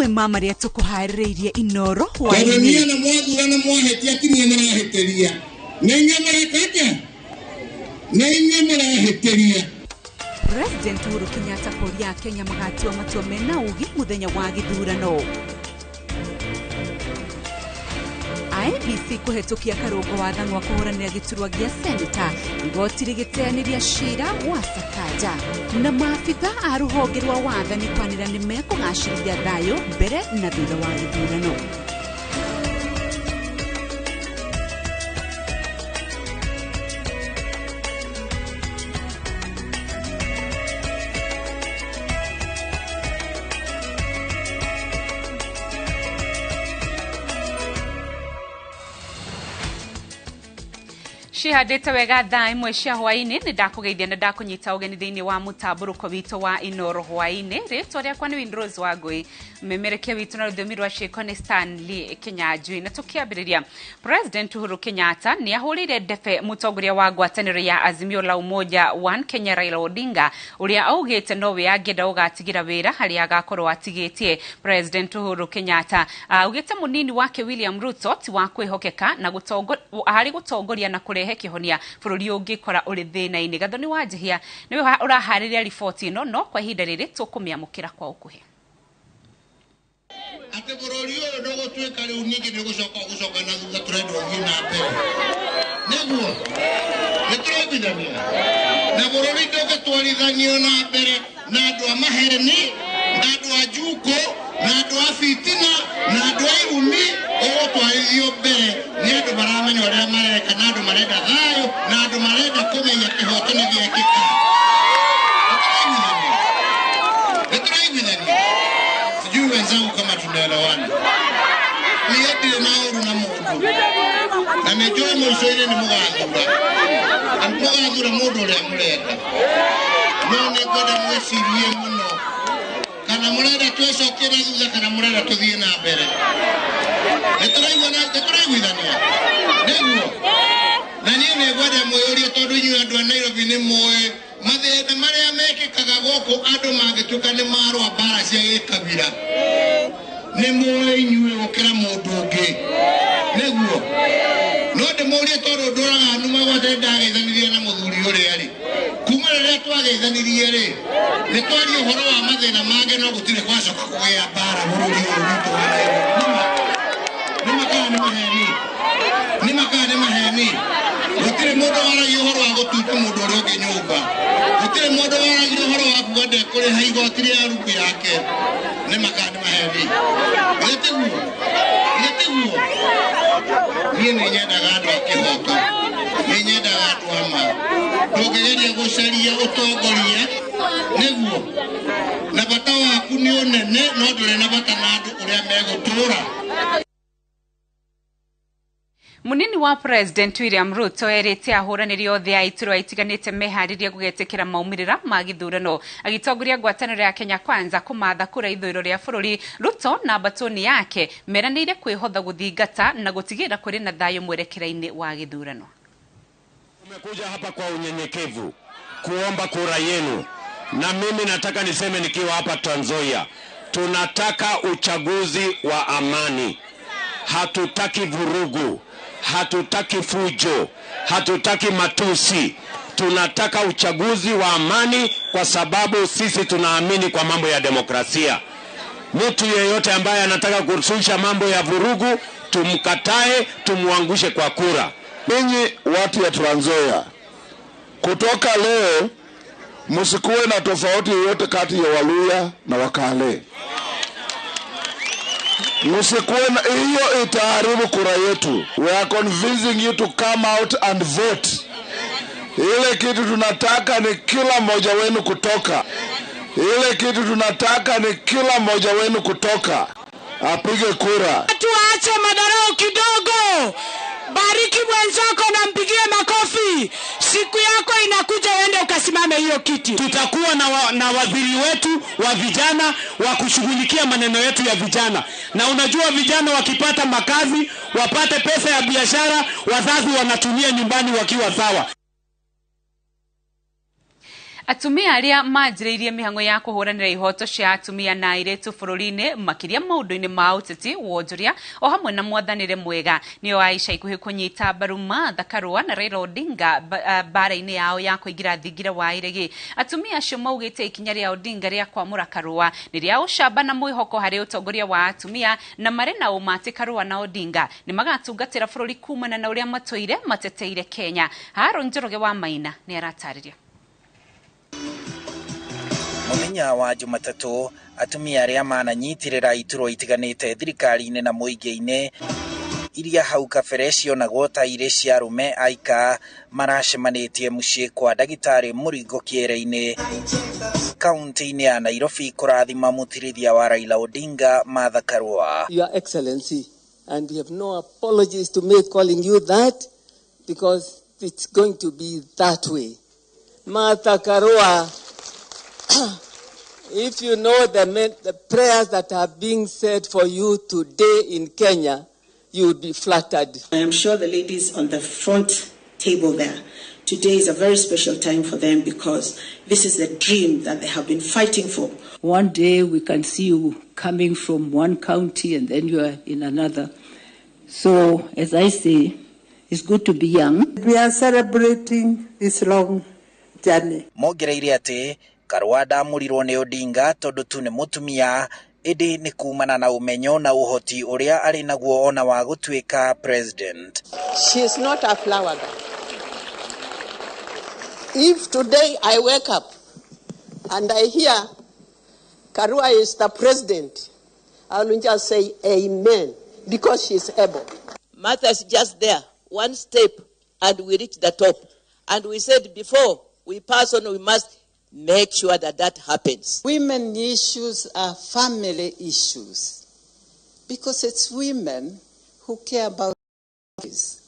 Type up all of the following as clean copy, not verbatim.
mamwe mama ria tukuharirie Inoro hwaini Tanzania na mwathura na mwahetia kinie maraheteria nenye maraheteria President Uhuru Kenyatta kuria Kenya magati wa matua mena ugi muthenya wa githurano. IEBC kuhetukia Karungo wathani wa kuhuranira giturwa gia Senator igoti rigiteaniria shira wa Sakaja na maafitha a ruhonge rwa wathani kwanira ni mekugacirithia thayo mbere na thutha wa githurano. Shihadete wega thaa imwe cia hwaini ni ndakugeithia na ndakunyita ugeni thiini wa mutamburuko wito wa Inoro hwaini ritwa riakwa ni Windrose Wangui memerekia wito na rudhumi rwa Shekone Stanley Kinyanjui na tukiambiriria President Uhuru Kenyatta ni ahurire ndefe mutongoria wa ngwataniro ya Azimio la Umoja One Kenya Raila Odinga uria augite nowe angenda ugatigira wira hari agakorwo atigitie. President Uhuru Kenyatta augite munini wake William Ruto ti wa kwihokeka na gutongoria na kurehe kihonia bururi ungikora uri thina-ini. Gathoni Wanjihia niwe urahariria ripoti ino no kwa ihinda riri tukumiamukira kwa ukuhi. Ate bururi uyu ndugutwika riu ningi ni gucoka na thutha turendwo thina mbere neguo nituraiguithania na bururi ndugitwarithanio na mbere na andu a mahereni na andu a njuko na andu a fitina na andu a irumi ugutwarithio mbere ni andu maramenya uria mareka na andu marenda thayo na andu marenda kumenya kihotani giekika. Nituraiguithania sijui wenzangu kama tunaelewana. Niendire na uru na mundu na mejoe mwico-ini ni mugathura mundu uria murenda no ni ngwenda mwicirie muno kana murenda twicokere thutha kana murenda tuthie na mbere. Nituraiguithania niguo na nie ni ngwenda mwiyurie tondu inyuĩ andu a Nairobi ni muĩ mathĩna maria mekĩkaga gũkũ andu mangĩtuĩka ni marũa mbara cia gĩkabira ni muĩ inyuĩ gũkĩra mũndũ ũngĩ niguo no ndĩmũrie tondu ndũraga numa gwate ndageithanirie na mũthuri ũrĩa rĩ kuma rĩrĩa twageithanirie rĩ nĩ twaria ũhoro wa mathĩna mangĩ no gũtirĩ gwacoka kũgĩa mbara bũrũri ũyũ witũ wa Nairobi. Nĩ makana nĩ maheni gũtirĩ mũndũ waragia ũhoro wa gũtuĩka mũndũ ũrĩa ũngĩ nyũmba gũtirĩ mũndũ waragia ũhoro wa kuga ndekũrĩha igoti rĩa rubu yake. Nĩ makana nĩ maheni gĩtiguo niĩ nĩ nyendaga andũ a kĩhoto nĩ nyendaga andũ a ma ndũngĩgeria gũcaria ũtongoria nĩguo na bata waku nĩ ũnene no ndũrĩ na bata na andũ ũrĩa megũtũũra. Munini wa President William Ruto erite ahuraniri othe a iturwa itiganite meharirie gugetekera maumirira ma githurano agitongoria ngwataniro ya Kenya Kwanza kumatha kura ithuriro ria bururi. Ruto na batoni yake meranire kwihotha guthingata na gutigira kuri na thayo mwerekera-ini wa githurano. Tumekuja hapa kwa unyenyekevu kuomba kura yenu, na mimi nataka niseme nikiwa hapa Trans Nzoia, tunataka uchaguzi wa amani. Hatutaki vurugu, hatutaki fujo, hatutaki matusi. Tunataka uchaguzi wa amani kwa sababu sisi tunaamini kwa mambo ya demokrasia. Mtu yeyote ambaye anataka kurushusha mambo ya vurugu, tumkatae, tumuangushe kwa kura. Ninyi watu ya Trans Nzoia, kutoka leo msikuwe na tofauti yoyote kati ya Waluya na Wakale. Msikuwe na hiyo, itaharibu kura yetu. We are convincing you to come out and vote. Ile kitu tunataka ni kila mmoja wenu kutoka. Apige kura. Tuache madarau kidogo. Bariki mwenzako na mpigie makofi. Siku yako inakuja, uende ukasimame hiyo kiti. Tutakuwa na waziri wetu wa vijana wa kushughulikia maneno yetu ya vijana. Na unajua vijana wakipata makazi, wapate pesa ya biashara, wazazi wanatumia nyumbani wakiwa sawa. Atumia aria majiriirie mihango ya kuhuranira ihoto cia atumia na airetu bururi-ini makiria maundu-ini ma uteti wonjoria o hamwe na mwathanire mwega nio Aisha ikuhi kunyita mbaru Martha Karua na Raila Odinga bara-ini yao ya kuingira thingira wa iregi. Atumia acio maugite ikinya ria Odinga ria kwamura Karua ni ria ucamba na mwihoko hari utongoria wa atumia na marena umati Karua na Odinga ni magatungatira bururi kumana na uria matoire mateteire Kenya. Haron Njoroge wa Maina ni aratariria. Muthenya wa Jumatatu atumia aria mananyitirira ituro itiganite thirikari-ini na muingi-ini iria hau kabere cionagwo ta iri cia arume aika maracemanitie mucii kwa Ndagitari Murigo Kiere-ini kaunti-ini ya Nairobi kurathima mutirithia wa Raila Odinga Martha Karua. Your Excellency, and we have no apologies to make calling you that because it's going to be that way. Martha Karua, if you know the prayers that are being said for you today in Kenya, you would be flattered. I am sure the ladies on the front table there, today is a very special time for them because this is the dream that they have been fighting for. One day we can see you coming from one county and then you are in another. So, as I say, it's good to be young. We are celebrating this long journey. Mogereire ati Karua ndamurirwo ni Odinga tondu tu ni mutumia indi ni kumana na umenyo na uhoti uria ari naguo ona wa gutuika president. She is not a flower girl. If today I wake up and I hear Karua is the president, I will just say amen because she is able. Martha is just there, one step, and we reach the top. And we said before we pass on, we must make sure that that happens. Women issues are family issues because it's women who care about this.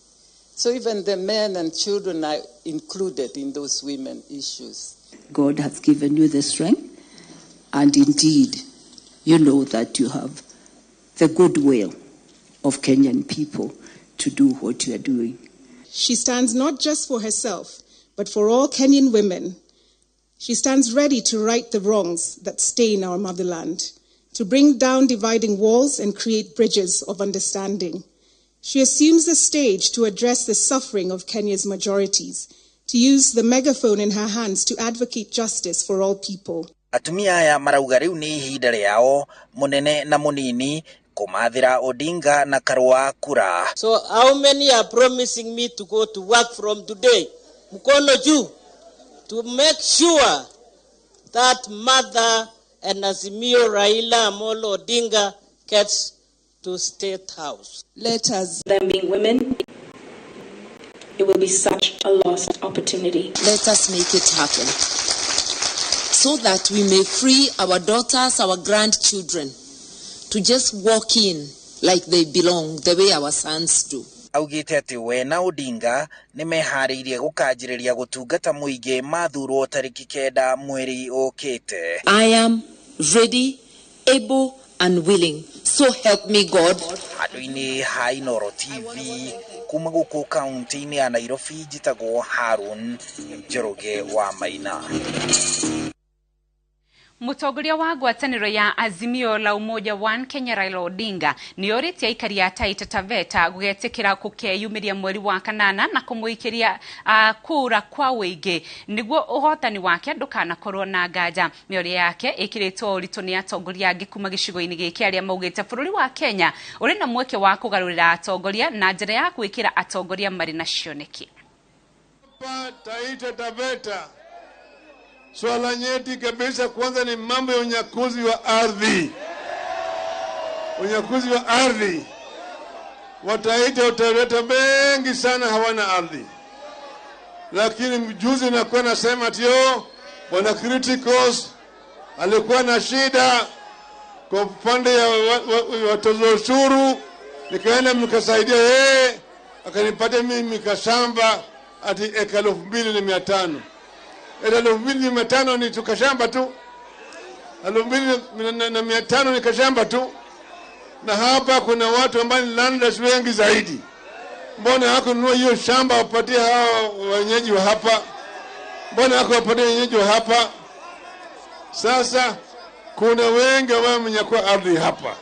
So even the men and children are included in those women issues. God has given you the strength, and indeed, you know that you have the goodwill of Kenyan people to do what you are doing. She stands not just for herself, but for all Kenyan women. She stands ready to right the wrongs that stain our motherland, to bring down dividing walls and create bridges of understanding. She assumes the stage to address the suffering of Kenya's majorities, to use the megaphone in her hands to advocate justice for all people. Atumia aya marauga riu ni ihinda riao munene na munini kumathira Odinga na Karua kura. So how many are promising me to go to work from today? Mkono juu. To make sure that Martha and Azimio Raila Amolo Odinga gets to State House. Let us, them being women, it will be such a lost opportunity. Let us make it happen so that we may free our daughters, our grandchildren to just walk in like they belong, the way our sons do. Augite ati we na Odinga ni mehariirie gukanjiriria gutungata muingi mathurwo tariki 9 mweri ukite. I am ready, able and willing. So help me God. Handu-ini ha Inooro TV kuma guku kaunti-ini ya Nairobi njitagwo Haron Njoroge wa Maina. Mutongoria wa ngwataniro ya Azimio la Umoja One Kenya Raila Odinga ni oritie aikari a Taita Taveta gugetikira kukeyumiria mweri wa kanana na kumuikiria kura kwa wingi niguo uhotani wake ndukanakorwo na nganja. Mĩario yake ikiritwo ũritũ ni atongoria angi kuma gicigo-ini giki aria maugite bũrũri wa Kenya uri na mweke wa kugarurira atongoria na njĩra ya gwĩkĩra atongoria marĩ na cioneki. Taita Taveta, swala nyeti kabisa kwanza ni mambo ya unyakuzi wa ardhi. Unyakuzi wa ardhi. Wataita Taveta bengi sana hawana ardhi. Lakini mjuzi nakuwa nasema tio, wana criticals, alikuwa na shida kwa upande ya watoza ushuru, nikaenda mkasaidia yeye, akanipatia mimi kashamba ati eka 2,500. Ela 2,500 ni tukashamba tu. 2,500 ni kashamba tu. Na hapa kuna watu ambao ni landlords wengi zaidi. Mbona hakununua hiyo shamba wapatie hao wenyeji wa hapa? Mbona wako wapande wenyeji hapa? Sasa kuna wengi ambao mnyakua ardhi hapa.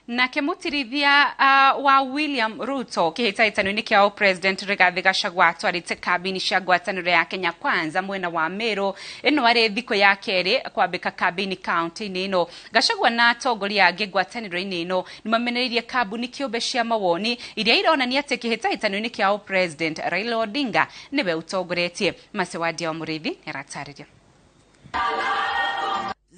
Na kemutirithia wa William Ruto kihitaitano-ini kiao President Rigathi Gachagua atwarite kabini cia ngwataniro ya Kenya Kwanza mwena wa Meru ino ari thiko ya keri kwambika kabini county-ini ino. Gachagua na atongoria angi ngwataniro-ini ino nimameneririe kabuni kiumbe cia mawoni iria ironania ati kihitaitano-ini kiao President Raila Odinga niwe utongoretie. Masewadia wa Murithi aratariria.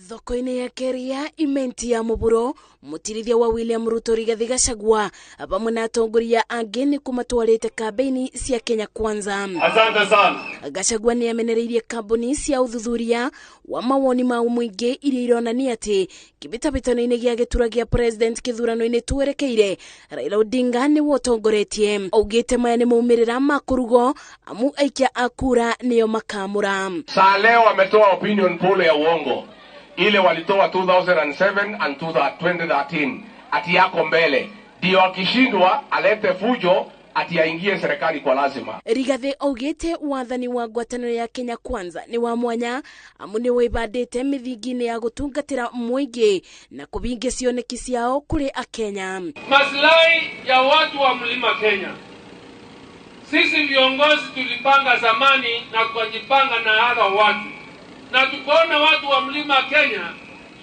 Thoko-ini ya keria imenti ya muburo mutirithia wa William Ruto Rigathi Gachagua pamwe na atongoria angi ni kumatwarite kambeni cia Kenya Kwanza. Asante sana. Gachagua ni amenereirie kambuni cia uthuthuria wa mawoni ma muingi iria ironania ati kibitabitano-ini gia gitura gia president kithurano-ini twerekeire Raila Odinga ni wotongoretie. Augite maya ni maumirira makurugo amu aikia akura niyo makamura. Saa leo wametoa opinion poll ya uongo. Ile walitoa 2007 and 2013 ati yako mbele ndio akishindwa alete fujo ati aingie serikali kwa lazima. Rigathi augite wathani wa ngwataniro ya Kenya Kwanza ni wa mwanya amu ni wibandite mithingine ya gutungatira muingi na kubinge cioneki ciao kuri akenya. Maslahi ya watu wa Mlima Kenya. Sisi viongozi tulipanga zamani na kujipanga na hawa watu. Na tukaona watu wa Mlima Kenya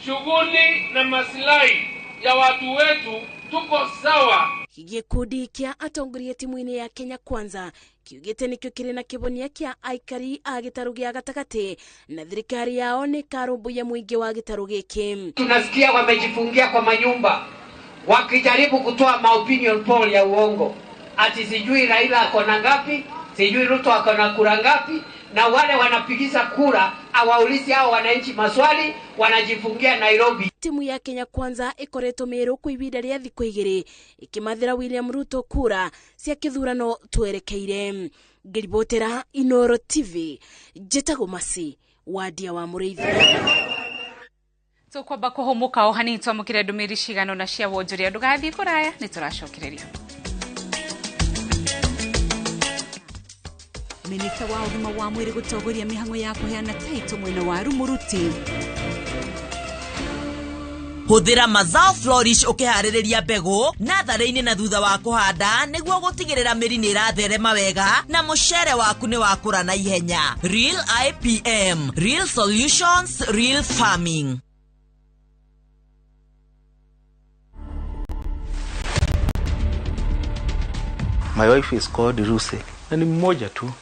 shughuli na maslahi ya watu wetu tuko sawa. Gikundi kia atongoria timu-ini ya Kenya Kwanza kiugite nikio kiri na kibonia kia aikari a gitaru gia gatagati na thirikari yao ni karumbuya muingi wa gitaru giki. Tunasikia wamejifungia kwa manyumba wakijaribu kutoa opinion poll ya uongo ati sijui Raila akona ngapi, sijui Ruto akona kura ngapi, na wale wanapigiza kura awaulizi hao wananchi maswali, wanajifungia Nairobi. Timu ya Kenya Kwanza ikoretwo Meru kwa ibida ria thikũ igĩrĩ ikimathira William Ruto kura cia kithurano twerekeire. Ngiribotera Inoro TV, Njĩtagwo Masi wadia wa Mũrĩithi. Tukwamba kuhumuka o hanini twamukire ndumĩrĩri cigano na cia wonjoria ndugathie kuraya ni turacokereria. Minista wa ũgima wa mwĩrĩ gũtongoria mĩhang'o ya kũheana taito mwena wa Rumuruti. Hũthĩra Mazao Flourish ũkĩharĩrĩria mbegũ natharĩ-inĩ na thutha wa kũhanda nĩguo gũtigĩrĩra mĩri nĩ ĩratherema wega na mũcere waku nĩ wakũra na ihenya. Real IPM, Real Solutions, Real Farming. My wife is called Ruse. Na ni mmoja tu.